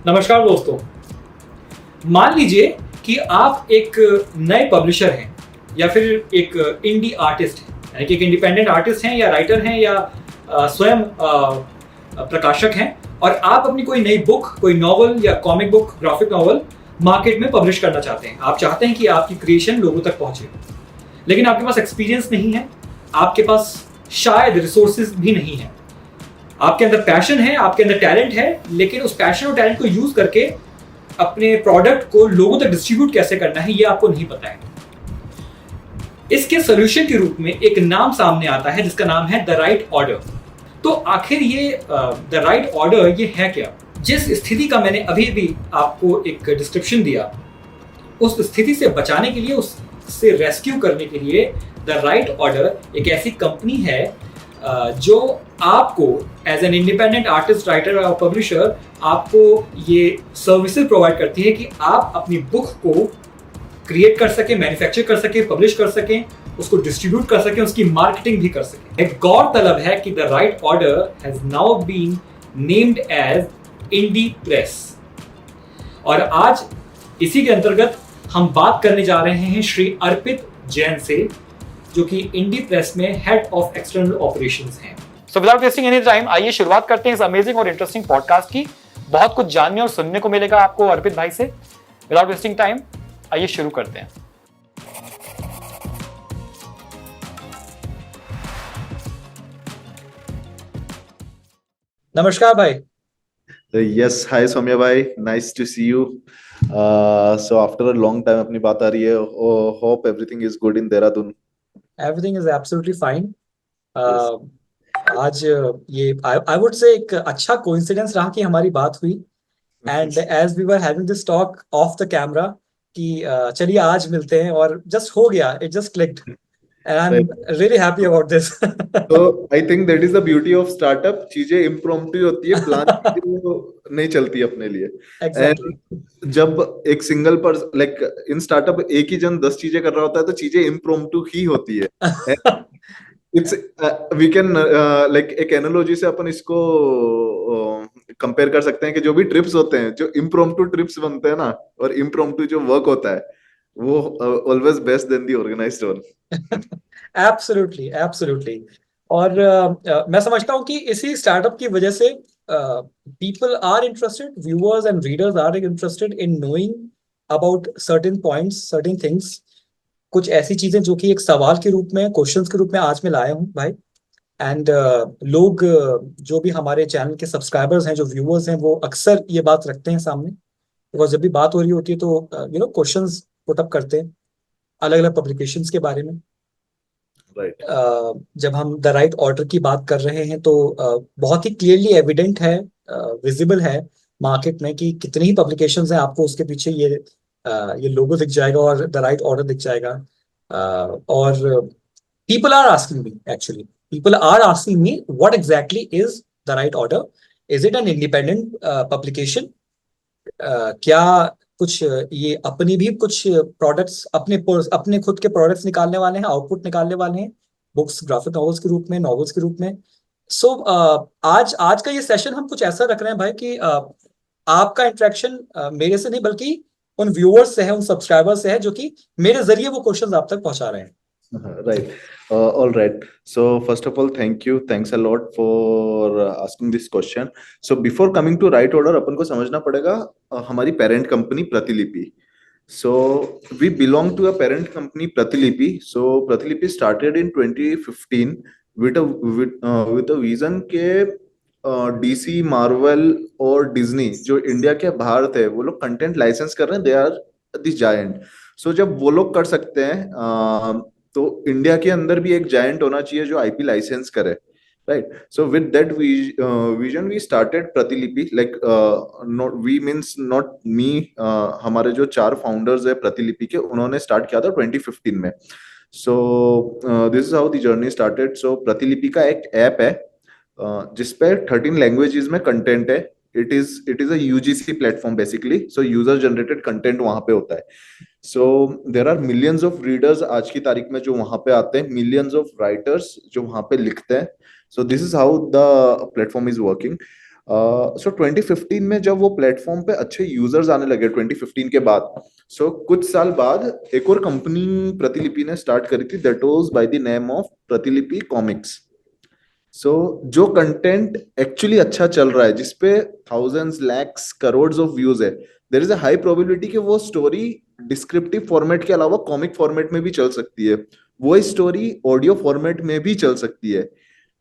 नमस्कार दोस्तों। मान लीजिए कि आप एक नए पब्लिशर हैं या फिर एक इंडी आर्टिस्ट हैं, यानी कि एक इंडिपेंडेंट आर्टिस्ट हैं या राइटर हैं या स्वयं प्रकाशक हैं, और आप अपनी कोई नई बुक, कोई नॉवल या comic book, graphic novel market में पब्लिश करना चाहते हैं। आप चाहते हैं कि आपकी क्रिएशन लोगों तक पहुंचे, लेकिन आपके पास एक्सपीरियंस नहीं है, आपके पास शायद रिसोर्सेज भी नहीं है। आपके अंदर पैशन है, आपके अंदर टैलेंट है, लेकिन उस पैशन और टैलेंट को यूज करके अपने प्रोडक्ट को लोगों तक डिस्ट्रीब्यूट कैसे करना है ये आपको नहीं पता है। इसके सोल्यूशन के रूप में एक नाम सामने आता है जिसका नाम है द राइट ऑर्डर। तो आखिर ये द राइट ऑर्डर ये है क्या? जिस स्थिति का मैंने अभी भी आपको एक डिस्क्रिप्शन दिया, उस स्थिति से बचाने के लिए, उससे रेस्क्यू करने के लिए द राइट ऑर्डर एक ऐसी कंपनी है जो आपको as an independent artist, writer और पब्लिशर आपको ये सर्विसेज प्रोवाइड करती है कि आप अपनी बुक को क्रिएट कर सकें, मैन्युफैक्चर कर सकें, पब्लिश कर सकें, उसको डिस्ट्रीब्यूट कर सकें, उसकी मार्केटिंग भी कर सकें। एक गौरतलब है कि the Write Order has now been named as Indie Press, और आज इसी के अंतर्गत हम बात करने जा रहे हैं श्री अर्पित जैन से, जो कि इंडी प्रेस में हेड ऑफ एक्सटर्नल ऑपरेशंस हैं। So without wasting any time, आइए शुरुआत करते हैं इस अमेजिंग और इंटरेस्टिंग पॉडकास्ट की। बहुत कुछ जानने और सुनने को मिलेगा आपको अर्पित भाई से। विदाउट वेस्टिंग टाइम, आइए शुरू करते हैं। नमस्कार भाई। Yes, hi Soumya bhai, nice to see you. So after a long time अपनी बात आ रही है. Hope everything is good in Dehradun. Everything is absolutely fine. Yes. आज ये आई वुड से एक अच्छा कोइंसिडेंस रहा कि हमारी बात हुई, and as we were having this talk off the camera कि चलिए आज मिलते हैं, और जस्ट हो गया, it just clicked, and I am Right. Really happy about this. So I think that is the beauty of startup. चीजें impromptu होती है, प्लान वो नहीं चलती अपने लिए. एग्जैक्टली। And जब एक सिंगल पर लाइक इन स्टार्टअप एक ही जन 10 चीजें कर रहा होता है तो चीजें impromptu ही होती है. इट्स वी कैन लाइक एक एनालॉजी से अपन इसको कंपेयर कर सकते हैं कि जो भी ट्रिप्स होते हैं, जो इम्प्रोम्प्टू ट्रिप्स बनते हैं ना, और इम्प्रोम्प्टू जो वर्क होता है, वो always best than the organised one. Absolutely, absolutely. और मैं समझता हूँ कि इसी स्टार्टअप की वजह से people are interested, viewers and readers are interested in knowing about certain points, certain things, कुछ ऐसी चीजें जो कि एक सवाल के रूप में, क्वेश्चंस के रूप में आज मैं लाया हूँ भाई। एंड लोग जो भी हमारे चैनल के सब्सक्राइबर्स हैं, जो व्यूअर्स हैं, वो अक्सर ये बात रखते हैं सामने, बिकॉज जब भी बात हो रही होती है तो क्वेश्चंस पुट अप करते हैं अलग अलग पब्लिकेशंस के बारे में। राइट. जब हम द राइट ऑर्डर की बात कर रहे हैं तो बहुत ही क्लियरली एविडेंट है, विजिबल है मार्केट में कि कितनी ही पब्लिकेशंस हैं, आपको उसके पीछे ये लोगो दिख जाएगा और द राइट ऑर्डर दिख जाएगा। और people are asking me, actually people are asking me, what exactly is the right order? Is it an independent publication? क्या कुछ ये अपनी भी कुछ प्रोडक्ट्स, अपने खुद के प्रोडक्ट्स निकालने वाले हैं, आउटपुट निकालने वाले हैं, बुक्स, ग्राफिक नॉवेल्स के रूप में, नॉवेल्स के रूप में। सो आज का ये सेशन हम कुछ ऐसा रख रहे हैं भाई कि आपका इंटरेक्शन मेरे से नहीं बल्कि उन व्यूअर्स से है, उन सब्सक्राइबर्स से है, जो कि मेरे जरिए वो क्वेश्चंस आप तक पहुंचा रहे हैं। Right. All right. So first of all, thank you. Thanks a lot for asking this question. So before coming to right order, अपन को समझना पड़ेगा हमारी parent company प्रतिलिपि. So we belong to a parent company प्रतिलिपि. So प्रतिलिपि started in 2015 with a vision के DC, Marvel और Disney जो इंडिया के बाहर थे, वो लोग कंटेंट लाइसेंस कर रहे हैं, दे आर द जायंट. सो जब वो लोग कर सकते हैं तो इंडिया के अंदर भी एक जायंट होना चाहिए जो आईपी लाइसेंस करे. Right. So with that vision we started Pratilipi. Like not we means not me, हमारे जो 4 फाउंडर्स है प्रतिलिपि के, उन्होंने स्टार्ट किया था 2015 में. So this is how the journey started. So Pratilipi का एक ऐप है जिसपे 13 लैंग्वेजेस में कंटेंट है. It is a UGC platform basically. So user generated content वहां पे होता है. So there are millions of readers आज की तारीख में जो वहां पे आते हैं, मिलियंस ऑफ राइटर्स जो वहां पे लिखते हैं. So this is how the platform is working. So 2015 में जब वो प्लेटफॉर्म पे अच्छे यूजर्स आने लगे 2015 के बाद, सो कुछ साल बाद एक और कंपनी प्रतिलिपि ने स्टार्ट करी थी, that was by the name of Pratilipi comics. So जो कंटेंट एक्चुअली अच्छा चल रहा है, जिसपे thousands lakhs crore of views है, there is a high probability कि वो स्टोरी डिस्क्रिप्टिव फॉर्मेट के अलावा कॉमिक फॉर्मेट में भी चल सकती है, वो स्टोरी ऑडियो फॉर्मेट में भी चल सकती है,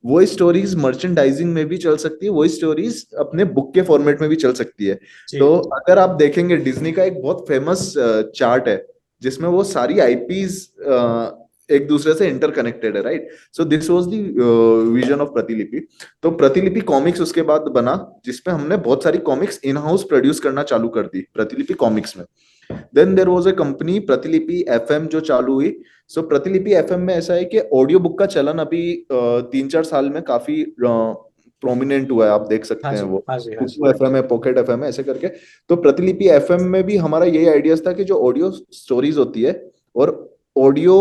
वो स्टोरीज मर्चेंडाइजिंग में भी चल सकती है, वो स्टोरीज अपने बुक के फॉर्मेट में भी चल सकती है। जी तो अगर आप देखेंगे डिज्नी का एक बहुत फेमस चार्ट है जिसमें वो सारी आईपीज एक दूसरे से इंटरकनेक्टेड है, right? So this was the vision of प्रतिलिपि। तो प्रतिलिपि कॉमिक्स उसके बाद बना, जिसपे हमने बहुत सारी कॉमिक्स इन हाउस प्रोड्यूस करना चालू कर दी प्रतिलिपि कॉमिक्स में। Then there was a company Pratilipi FM जो चालू हुई। सो प्रतिलिपि एफएम में ऐसा है कि ऑडियो बुक का चलन अभी 3-4 साल में काफी प्रोमिनेंट हुआ है, आप देख हाँ सकते हैं जी वो। हाँ जी हाँ जी। कुकू एफएम है, पॉकेट एफएम है, ऐसे करके। तो प्रतिलिपि एफएम में भी हमारा यही आइडियाज था कि जो ऑडियो स्टोरीज होती है और ऑडियो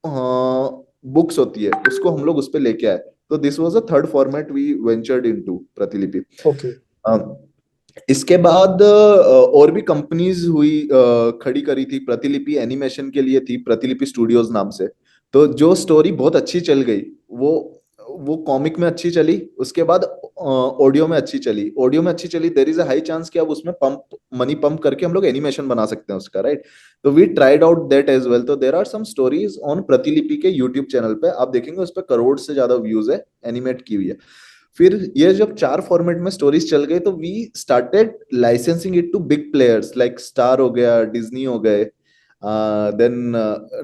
बुक्स होती है, उसको हम लोग उस पर लेके आए। तो this was a third format we ventured into Pratilipi. Okay इसके बाद और भी कंपनीज हुई, खड़ी करी थी। प्रतिलिपि एनिमेशन के लिए थी, प्रतिलिपि स्टूडियोज नाम से। तो जो स्टोरी बहुत अच्छी चल गई, वो कॉमिक में अच्छी चली, उसके बाद ऑडियो में अच्छी चली। ऑडियो में अच्छी चली, there is a high chance कि अब उसमें मनी पंप करके हम लोग एनिमेशन बना सकते हैं उसका, राइट? तो we tried out that as well. तो there are some stories on Pratilipi के यूट्यूब चैनल पे, आप देखेंगे उस पर करोड़ से ज्यादा व्यूज है, एनिमेट की हुई है। फिर ये जब 4 फॉर्मेट में स्टोरीज चल गए, तो we started licensing it to big players like Star हो गया, डिज्नी हो गए, देन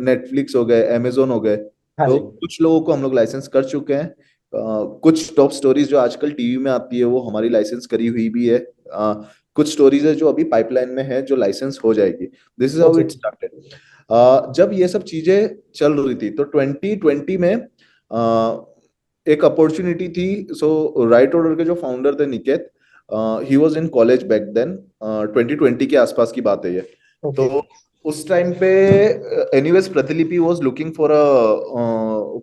नेटफ्लिक्स हो गए, अमेजोन हो गए। हाँ तो जी कुछ लोगों को हम लोग लाइसेंस कर चुके हैं। कुछ टॉप स्टोरीज जो आजकल टीवी में आती है वो हमारी लाइसेंस करी हुई भी है। कुछ स्टोरीज है जो अभी पाइपलाइन में है, जो लाइसेंस हो जाएगी। This is how okay it started. जब ये सब चीजें चल रही थी, तो 2020 में एक अपॉर्चुनिटी थी। सो राइट ऑर्डर के जो फाउंडर थे Niket, he was in college back then. 2020 के आसपास की बात है ये। ओके तो उस टाइम पे एनीवेज प्रतिलिपि was looking for a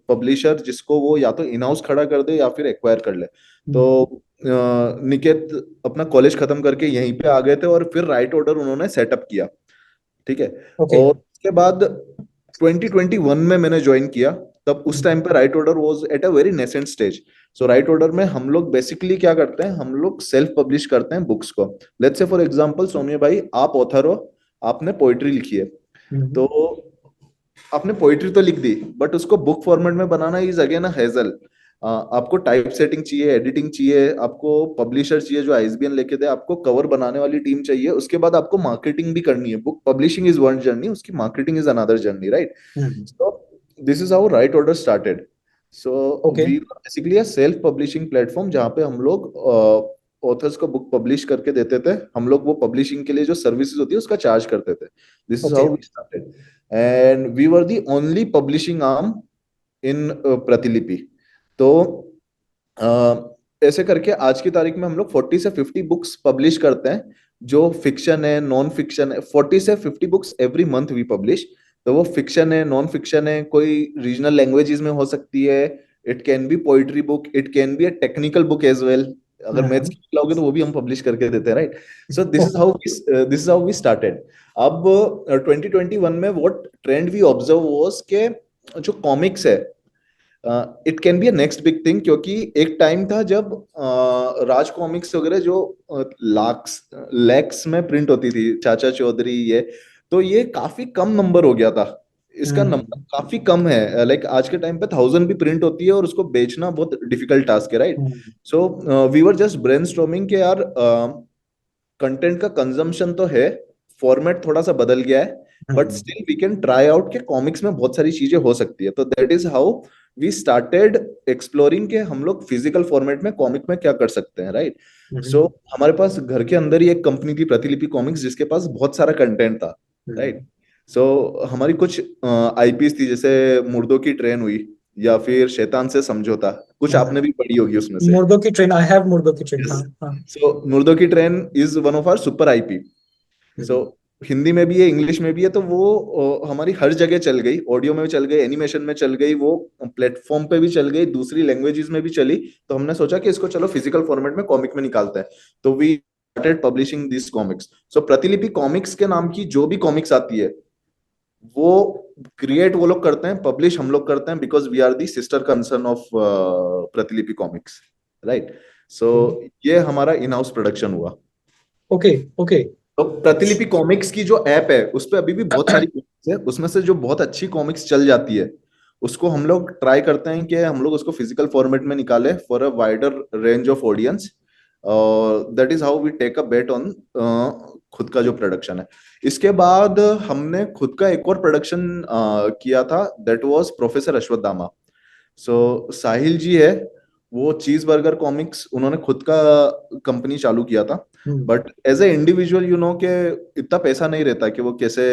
publisher जिसको वो या तो इन हाउस खड़ा कर दे या फिर एक्वायर कर ले। तो निकेत अपना कॉलेज खत्म करके यहीं पे आ गए थे और फिर राइट ऑर्डर उन्होंने सेटअप किया, ठीक है। ओके और उसके बाद 2021 में मैंने ज्वाइन किया। तब उस टाइम पे right order was at a very nascent stage. So right order में हम लोग बेसिकली क्या करते हैं, हम लोग सेल्फ पब्लिश करते हैं बुक्स को। लेट्स से फॉर एग्जांपल सौम्य भाई, आप ऑथर हो, आपने पोइट्री लिखी है। तो आपने पोइट्री तो लिख दी, बट उसको बुक फॉर्मेट में बनाना इज अगेन अ हेजल। आपको टाइप सेटिंग चाहिए, एडिटिंग चाहिए, आपको पब्लिशर चाहिए जो आईएसबीएन लेके दे, आपको कवर बनाने वाली टीम चाहिए, उसके बाद आपको मार्केटिंग भी करनी है। Book publishing is one journey, उसकी marketing is another journey, right? So this is how Write Order started. So okay we basically a self publishing platform जहाँ पे हम लोग ऑथर्स को बुक पब्लिश करके देते थे। हम लोग वो पब्लिशिंग के लिए जो सर्विसेज होती है उसका चार्ज करते थे। This is okay how we started, and we were the only publishing arm in Pratilipi. तो ऐसे करके आज की तारीख में हम लोग 40 से 50 बुक्स पब्लिश करते हैं, जो फिक्शन है, नॉन फिक्शन है। 40 से 50 books every month we publish. तो वो फिक्शन है, नॉन फिक्शन है, कोई रीजनल लैंग्वेजेस में हो सकती है, it can be poetry book, it can be a technical book as well. अगर मैथ्स की लाओगे तो वो भी हम पब्लिश करके देते हैं, right? So this is how we started. अब 2021 में what trend we observe was के जो कॉमिक्स है, it can be a next big thing. क्योंकि एक टाइम था जब राज कॉमिक्स वगैरह जो लाख्स लैक्स में प्रिंट होती थी, चाचा चौधरी ये, तो ये काफी कम नंबर हो गया था। इसका नंबर काफी कम है। लाइक आज के टाइम पे 1000 भी प्रिंट होती है और उसको बेचना बहुत डिफिकल्ट टास्क है, right? So we were just brainstorming के यार, कंटेंट का कंजम्पशन तो है, फॉर्मेट थोड़ा सा बदल गया है, but still we can try out के कॉमिक्स में बहुत सारी चीजें हो सकती है। तो that is how we started exploring के हम लोग फिजिकल फॉर्मेट में कॉमिक में क्या कर सकते हैं, राइट? सो हमारे पास घर के अंदर ही एक कंपनी थी प्रतिलिपि कॉमिक्स, जिसके पास बहुत सारा कंटेंट था, राइट? सो हमारी कुछ आईपीस थी, जैसे मुर्दों की ट्रेन हुई, या फिर शैतान से समझौता, कुछ आपने भी पढ़ी होगी उसमें से। मुर्दों की ट्रेन, आई हैव मुर्दों की ट्रेन, हाँ Yes. हाँ। So मुर्दों की train is one of our super IP. So Hindi में भी है, इंग्लिश में भी है, तो वो हमारी हर जगह चल गई, ऑडियो में भी चल गई, एनिमेशन में चल गई, वो प्लेटफॉर्म पे भी चल गई, दूसरी लैंग्वेजेस में भी चली। तो हमने सोचा कि इसको चलो फिजिकल फॉर्मेट में कॉमिक में निकालते हैं। तो we started publishing this comics. So Pratilipi comics के नाम की जो भी कॉमिक्स आती है, वो क्रिएट वो लोग करते हैं, पब्लिश हम लोग करते हैं, because we are the sister concern of Pratilipi comics, right. So ये हमारा इन हाउस प्रोडक्शन हुआ। Okay okay. तो प्रतिलिपि कॉमिक्स की जो ऐप है उस पे अभी भी बहुत सारी कॉमिक्स है, उसमें से जो बहुत अच्छी कॉमिक्स चल जाती है उसको हम लोग ट्राई करते हैं कि हम लोग उसको फिजिकल फॉर्मेट में निकाले for a wider range of audience. और that is how we take a bet on खुद का जो प्रोडक्शन है। इसके बाद हमने खुद का एक और प्रोडक्शन किया था, दैट वाज प्रोफेसर अश्वत्थामा। सो साहिल जी है, वो चीज बर्गर कॉमिक्स उन्होंने खुद का कंपनी चालू किया था। But as a individual you know के इतना पैसा नहीं रहता कि वो कैसे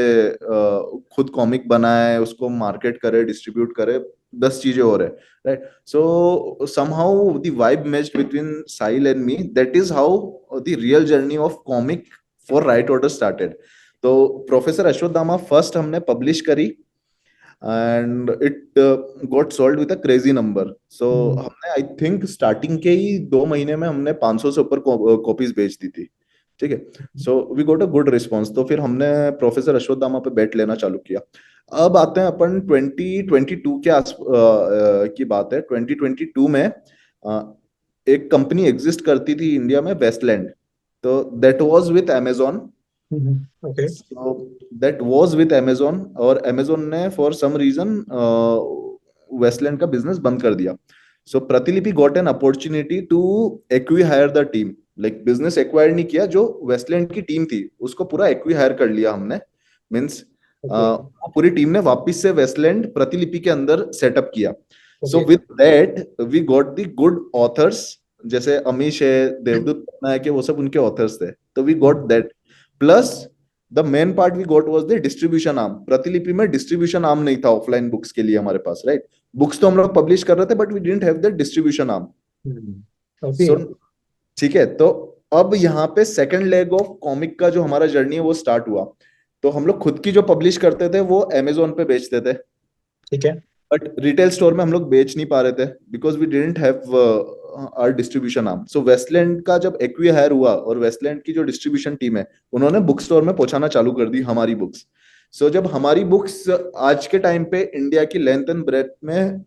खुद कॉमिक बनाए, उसको मार्केट करे, डिस्ट्रीब्यूट करे, 10 चीजें और है, right. So somehow the vibe matched between Sahil and me, that is how the real journey of comic for Write Order started. तो प्रोफेसर अश्वत्थामा फर्स्ट हमने पब्लिश करी and it got sold with a crazy number. So हमने I think starting के ही 2 महीने में हमने 500 से ऊपर कॉपीज बेच दी थी, ठीक है। So we got a good response. तो फिर हमने प्रोफेसर अश्वत्थामा पे बेट लेना चालू किया। अब आते हैं अपन 2022 के की बात है। 2022 में एक कंपनी एग्जिस्ट करती थी इंडिया में, वेस्टलैंड। तो that was with Amazon. Okay. So that was with Amazon, और Amazon ने फॉर सम रीजन वेस्टलैंड का बिजनेस बंद कर दिया। So Pratilipi got an opportunity to acquihire the team. Like business acquire नहीं किया, जो वेस्टलैंड की टीम थी उसको पूरा एक्विहायर कर लिया हमने। मीन्स पूरी टीम ने वापस से वेस्टलैंड प्रतिलिपि के अंदर सेटअप किया। So with that we got the good authors, जैसे अमीश है, देवदूत पटनायक है, वो सब उनके ऑथर्स थे। तो we got that, plus the main part we got was the distribution arm. Pratilipi में डिस्ट्रीब्यूशन आर्म नहीं था ऑफलाइन बुक्स के लिए हमारे पास, राइट। बुक्स तो हम लोग पब्लिश कर रहे थे but we didn't have the distribution arm. Okay. So ठीक है, तो अब यहाँ पे सेकंड लेग ऑफ कॉमिक का जो हमारा जर्नी है वो स्टार्ट हुआ। तो हम लोग खुद की जो पब्लिश करते थे वो अमेजोन पे बेचते थे, ठीक है। बट रिटेल स्टोर में हम लोग बेच नहीं पा रहे थे because we didn't have our distribution arm. So Westland का जब एक्विहायर हुआ और वेस्टलैंड की जो डिस्ट्रीब्यूशन टीम है उन्होंने बुक स्टोर में पहुंचाना चालू कर दी हमारी बुक्स। सो जब हमारी बुक्स आज के टाइम पे इंडिया की लेंथ एंड ब्रेथ में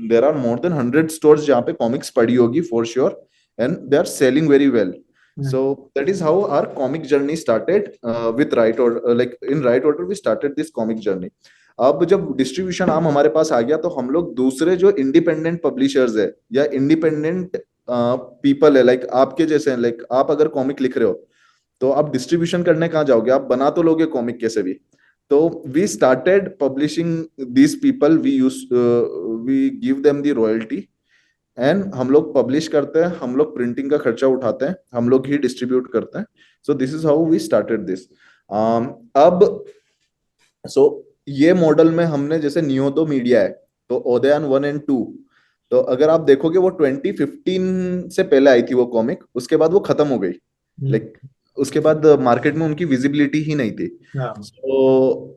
there are more than 100 stores जहाँ पे कॉमिक्स पड़ी होगी for sure, and they are selling very well. So that is how our comic journey started with Right Order. Like in Right Order, we started this comic journey. अब जब distribution arm हमारे पास आ गया तो हम लोग दूसरे जो इंडिपेंडेंट पब्लिशर्स है या इंडिपेंडेंट पीपल है, लाइक आपके जैसे हैं, लाइक आप अगर कॉमिक लिख रहे हो तो आप डिस्ट्रीब्यूशन करने कहाँ जाओगे, आप बना तो लोगे कॉमिक कैसे भी। तो we started publishing these people, we give them the royalty, and हम लोग पब्लिश करते हैं, हम लोग प्रिंटिंग का खर्चा उठाते हैं, हम लोग ही डिस्ट्रीब्यूट करते हैं। So this is how we started this. अब सो ये मॉडल में हमने जैसे नियोदो मीडिया है, तो उदयन 1 और 2, तो अगर आप देखोगे वो 2015 से पहले आई थी वो कॉमिक, उसके बाद वो खत्म हो गई। लाइक उसके बाद मार्केट में उनकी विजिबिलिटी ही नहीं थी। सो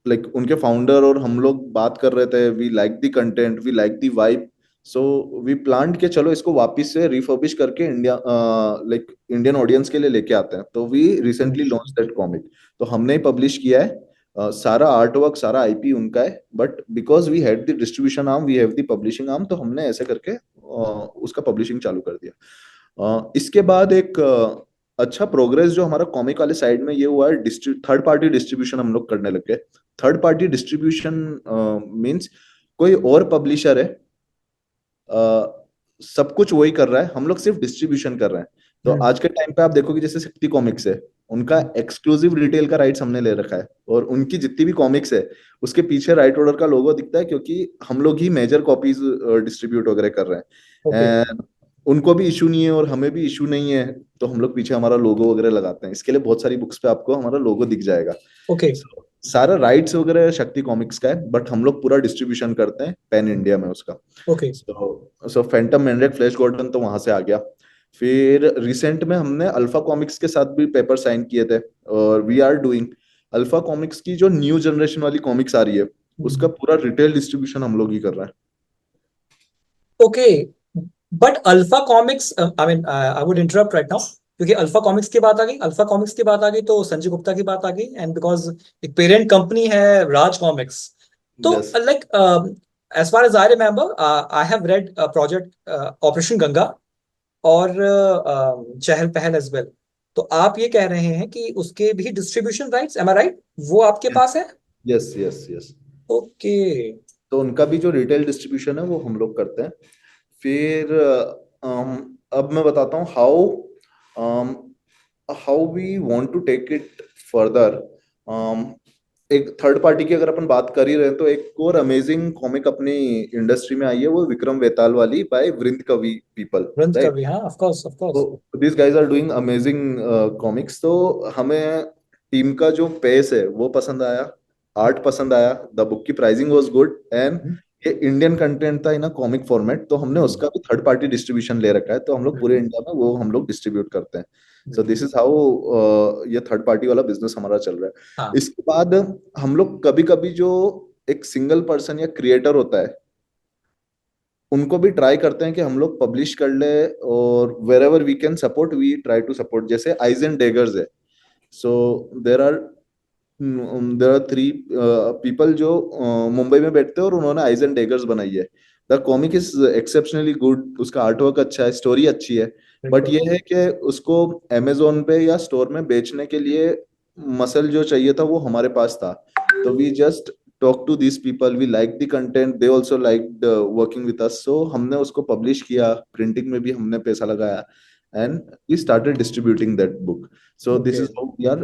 लाइक उनके फाउंडर और हम लोग बात कर रहे थे, we like the content, we like the vibe. So we planned के चलो इसको वापस से रिफर्बिश करके इंडिया, लाइक इंडियन ऑडियंस के लिए लेके आते हैं। तो we recently launch that comic. तो हमने ही पब्लिश किया है, सारा आर्ट वर्क, सारा आईपी उनका है, but because we had the distribution arm, we have the publishing arm, तो हमने ऐसे करके उसका पब्लिशिंग चालू कर दिया। इसके बाद एक अच्छा प्रोग्रेस जो हमारा कॉमिक वाले साइड में ये हुआ है, थर्ड पार्टी डिस्ट्रीब्यूशन हम लोग करने लग गए। थर्ड पार्टी डिस्ट्रीब्यूशन मींस कोई और पब्लिशर है, सब कुछ वही कर रहा है, हम लोग सिर्फ डिस्ट्रीब्यूशन कर रहे हैं। तो आज के टाइम पे आप देखोगे जैसे शक्ति कॉमिक्स है, उनका एक्सक्लूसिव रिटेल का राइट्स हमने ले रखा है, और उनकी जितनी भी कॉमिक्स है उसके पीछे राइट ऑर्डर का लोगो दिखता है, क्योंकि हम लोग ही मेजर कॉपीज डिस्ट्रीब्यूट वगैरह कर रहे हैं। And उनको भी इशू नहीं है और हमें भी इशू नहीं है, तो हम लोग पीछे हमारा लोगो वगैरह लगाते हैं। इसके लिए बहुत सारी बुक्स पे आपको हमारा लोगो दिख जाएगा। सारा राइट्स वगैरह शक्ति कॉमिक्स का है, बट हम लोग पूरा डिस्ट्रीब्यूशन करते हैं पैन इंडिया में उसका। सो फैंटम मैनरेक फ्लैश गॉर्डन तो वहां से आ गया। फिर रिसेंट में हमने अल्फा कॉमिक्स के साथ भी पेपर साइन किए थे, और we are doing Alpha comics की जो न्यू जनरेशन वाली कॉमिक्स आ रही है उसका पूरा रिटेल डिस्ट्रीब्यूशन हम लोग ही कर रहे हैं। Okay, but alpha comics, I mean I would interrupt right now, क्योंकि अल्फा कॉमिक्स की बात आ गई, अल्फा कॉमिक्स की बात आ गई तो संजय गुप्ता की बात आ गई, एंड बिकॉज एक पेरेंट कंपनी है राज कॉमिक्स, तो yes like as far as I remember I have read project operation Ganga और चहल पहल एज वेल। तो आप ये कह रहे हैं कि उसके भी डिस्ट्रीब्यूशन राइट्स, एम आई राइट, वो आपके पास है? Yes yes yes. ओके। तो उनका भी जो रिटेल डिस्ट्रीब्यूशन है वो हम लोग करते हैं। फिर अब मैं बताता हूँ how we want to take it further. एक थर्ड पार्टी की अगर अपन बात कर ही रहे हैं तो एक और अमेजिंग कॉमिक अपनी इंडस्ट्री में आई है, वो विक्रम वेताल वाली बाय वृंद कवि पीपल, ग्रंथ का राइट। भी, हाँ, ऑफ कोर्स ऑफ कोर्स। तो this guys are doing amazing comics. तो हमें टीम का जो पेस है वो पसंद आया, आर्ट पसंद आया, द बुक की प्राइसिंग वाज गुड, एंड ये इंडियन कंटेंट था इन अ कॉमिक फॉर्मेट, तो हमने उसका भी थर्ड पार्टी डिस्ट्रीब्यूशन ले रखा है, तो हम लोग पूरे इंडिया में वो हम लोग डिस्ट्रीब्यूट करते हैं। सो दिस इज हाउ ये थर्ड पार्टी वाला बिजनेस हमारा चल रहा है। हाँ। इसके बाद हम लोग कभी कभी जो एक सिंगल पर्सन या क्रिएटर होता है उनको भी ट्राई करते हैं कि हम लोग पब्लिश कर ले, और wherever we can support we try to support. जैसे आइज एंड डेगर्स है, so there are there are three people जो मुंबई में बैठते हैं और उन्होंने आइज एंड डेगर्स बनाई है। The comic is exceptionally good, उसका आर्टवर्क अच्छा है, स्टोरी अच्छी है, बट बिल्कुल। ये है कि उसको अमेजोन पे या स्टोर में बेचने के लिए मसल जो चाहिए था वो हमारे पास था। तो we just talk to this people, we like the content, they also like working with us, so हमने उसको पब्लिश किया, प्रिंटिंग में भी हमने पैसा लगाया, and we started distributing that book. So this okay. Is how we are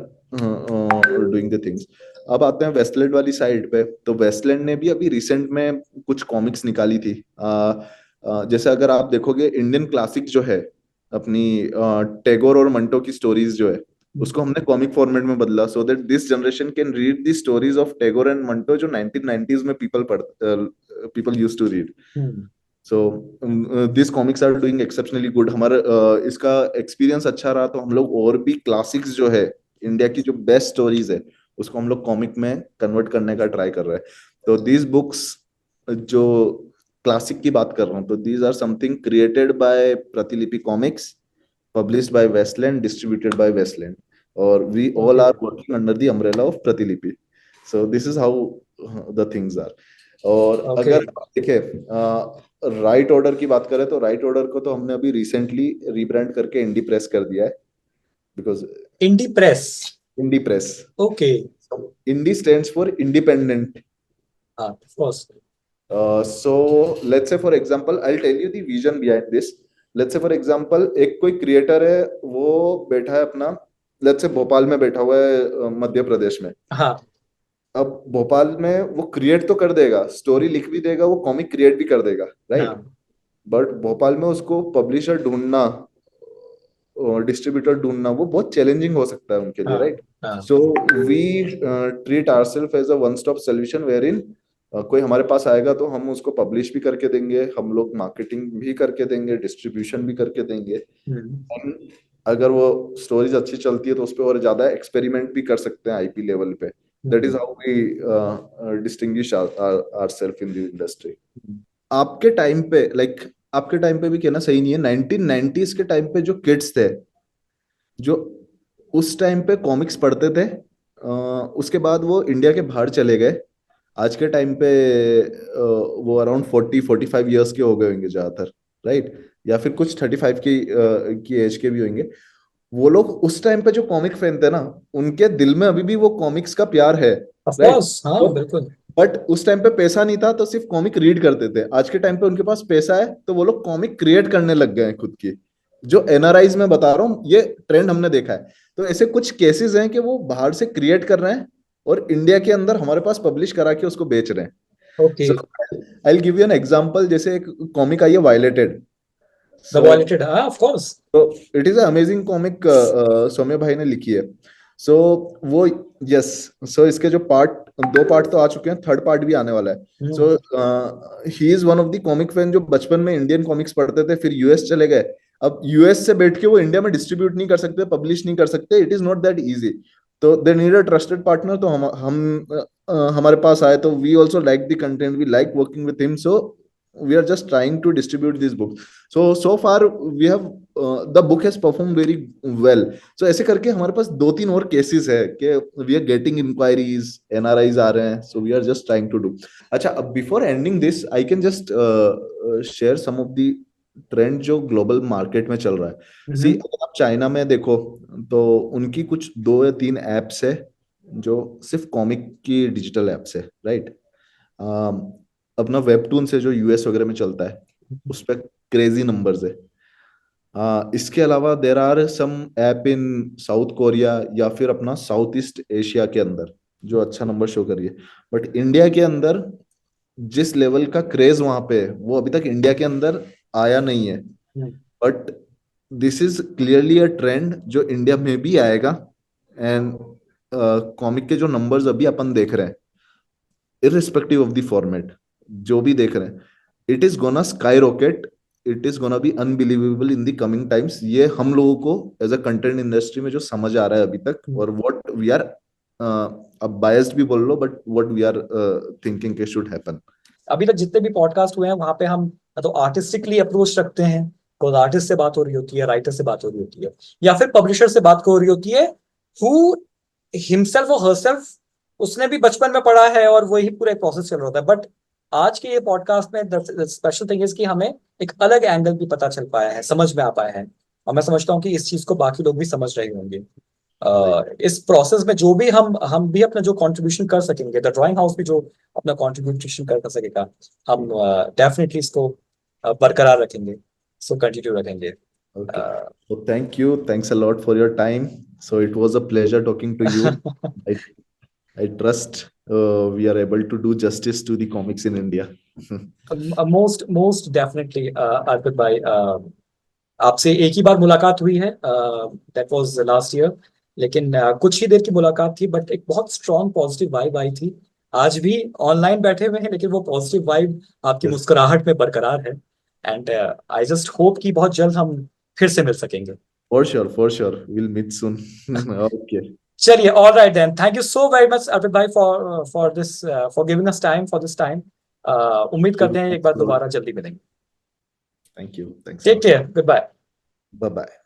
doing the things. अब आते हैं वेस्टलैंड वाली साइड पे, तो वेस्टलैंड ने भी अभी रिसेंट में कुछ कॉमिक्स निकाली थी। जैसे अगर आप देखोगे इंडियन क्लासिक जो है अपनी टैगोर और मंटो की स्टोरीज जो है उसको हमने कॉमिक फॉर्मेट में बदला, so that this generation can read the stories of Tagore and Manto जो 1990s में people used to read. So this comics are doing exceptionally good. हमारा इसका एक्सपीरियंस अच्छा रहा, तो हम लोग और भी क्लासिक्स जो है इंडिया की जो बेस्ट स्टोरीज है उसको हम लोग कॉमिक में कन्वर्ट करने का ट्राई कर रहे हैं। तो दीज बुक्स, जो क्लासिक की बात कर रहा हूँ, तो these are something created by Pratilipi comics, published by Westland, distributed by Westland, or we all okay. are working under the umbrella of Pratilipi. So this is how the things are. और okay. अगर देखें right order की बात करें, तो right order को तो हमने अभी रिसेंटली रीब्रांड करके इंडी प्रेस कर दिया है, because indie press. Indie press, okay. Indie stands for independent. हाँ, of course. So let's say for example, I'll tell you the vision behind this. Let's say for example, एक कोई creator है, वो बैठा है अपना, let's say भोपाल में बैठा हुआ है, मध्य प्रदेश में। हाँ। अब भोपाल में वो क्रिएट तो कर देगा, स्टोरी लिख भी देगा, वो कॉमिक क्रिएट भी कर देगा, राइट। हाँ। बट भोपाल में उसको पब्लिशर ढूंढना, डिस्ट्रीब्यूटर ढूंढना, वो बहुत चैलेंजिंग हो सकता है उनके लिए, हाँ। राइट। हाँ। So we treat ourselves as a one stop solution, wherein कोई हमारे पास आएगा तो हम उसको पब्लिश भी करके देंगे, हम लोग मार्केटिंग भी करके देंगे, डिस्ट्रीब्यूशन भी करके देंगे। And अगर वो स्टोरीज अच्छी चलती है तो उस पर और ज्यादा एक्सपेरिमेंट भी कर सकते हैं आईपी लेवल पे। That is how we distinguish ourselves in the industry. आपके टाइम पे आपके टाइम पे भी कहना सही नहीं है, 1990s के टाइम पे जो किड्स थे, जो उस टाइम पे कॉमिक्स पढ़ते थे, उसके बाद वो इंडिया के बाहर चले गए, आज के टाइम पे वो अराउंड 40-45 ईयर्स के हो गए होंगे ज्यादातर, राइट, या फिर कुछ 35 की एज के भी होंगे। वो लोग उस टाइम पे जो कॉमिक फैन थे ना, उनके दिल में अभी भी वो कॉमिक्स का प्यार है, ऑफ राइट। कोर्स, हाँ, बिल्कुल। बट उस टाइम पे पैसा नहीं था तो सिर्फ कॉमिक रीड करते थे, आज के टाइम पे उनके पास पैसा है तो वो लोग कॉमिक क्रिएट करने लग गए हैं खुद की। जो एनआरआईज में बता रहा हूँ, ये ट्रेंड हमने देखा है। तो ऐसे कुछ केसेस हैं कि वो बाहर से क्रिएट कर रहे हैं और इंडिया के अंदर हमारे पास पब्लिश करा के उसको बेच रहे हैं। Okay. So I will give you an example. जैसे एक कॉमिक आई है वायलेटेड। द सो वॉलेटेड, हाँ, ऑफ कोर्स। तो इट इज अमेजिंग कॉमिक, सौम्य भाई ने लिखी है। सो वो, यस, सो इसके जो पार्ट, 2 पार्ट तो आ चुके हैं, थर्ड पार्ट भी आने वाला है। So he is one of the comic fan जो बचपन में इंडियन कॉमिक्स पढ़ते थे, फिर यूएस चले गए, अब यूएस से बैठ के वो इंडिया में डिस्ट्रीब्यूट नहीं कर सकते, पब्लिश नहीं कर सकते, it is not that easy. तो they need a trusted partner. तो हमारे पास आए, तो we also like the content, we like working with him, so we are just trying to distribute this book. So far we have the book has performed very well. So ऐसे करके हमारे पास 2-3 और cases है कि we are getting inquiries, NRIs आ रहे हैं, so we are just trying to do. अच्छा, अब before ending this I can just share some of the trend जो ग्लोबल मार्केट में चल रहा है। सी, अगर आप चाइना में देखो तो उनकी कुछ 2 या 3 एप्स है जो सिर्फ कॉमिक की डिजिटल एप्स है, राइट। अपना वेबटून से जो यूएस वगैरह में चलता है उस पर क्रेजी नंबर्स है। इसके अलावा there are some app in South Korea या फिर अपना साउथ ईस्ट एशिया के अंदर जो अच्छा नंबर शो कर रही है। बट इंडिया के अंदर जिस लेवल का क्रेज वहां पे है वो अभी तक इंडिया के अंदर आया नहीं है। But this is clearly a trend जो इंडिया में भी आएगा। एंड कॉमिक के जो नंबर्स अभी अपन देख रहे हैं, इररिस्पेक्टिव ऑफ द फॉर्मेट, जो भी देख रहे हैं, it is gonna sky rocket, it is gonna be unbelievable in the coming times. ये हम लोगों को एज अ कंटेंट इंडस्ट्री में जो समझ आ रहा है अभी तक, और व्हाट वी आर, अब बायस्ड भी बोल लो, but what we are thinking के शुड हैपन। अभी तक जितने भी पॉडकास्ट हुए हैं वहां पे हम तो आर्टिस्टिकली अप्रोच रखते हैं, कोई आर्टिस्ट से बात हो रही होती है, राइटर से बात हो रही होती है, या फिर पब्लिशर से बात हो रही होती है, हु हिमसेल्फ और हरसेल्फ उसने भी बचपन में पढ़ा है और वही पूरा प्रोसेस चल रहा होता है। बट आज के ये पॉडकास्ट में स्पेशल थिंग इज कि हमें एक अलग एंगल भी पता चल पाया है, समझ में आ पाया है, और मैं समझता हूँ कि इस चीज को बाकी लोग भी समझ रहे होंगे। इस प्रोसेस में जो भी हम भी अपना जो कंट्रीब्यूशन कर सकेंगे, द ड्राइंग हाउस भी जो अपना कंट्रीब्यूशन कर सकेगा, हम डेफिनेटली इसको बरकरार रखेंगे, इसको कंटिन्यू रखेंगे। Okay. So thank you. Thanks a lot for your time. So it was a pleasure talking to you. I, I trust we are able to do justice to the comics in India. Most definitely Arpit भाई, आपसे एक ही बार मुलाकात हुई है, that was last year, लेकिन कुछ ही देर की मुलाकात थी, बट एक बहुत स्ट्रॉन्ग पॉजिटिव वाइब आई थी। आज भी ऑनलाइन बैठे हुए हैं लेकिन वो पॉजिटिव वाइब आपकी मुस्कुराहट में बरकरार है। एंड आई जस्ट होप कि बहुत जल्द हम फिर से मिल सकेंगे। For sure. We'll meet soon. Okay. चलिए, all right then, thank you so very much Arpit भाई for this, for giving us time for this time. उम्मीद करते हैं एक बार दोबारा जल्दी मिलेंगे। Thank you. Thanks. Take care, good bye. Bye bye.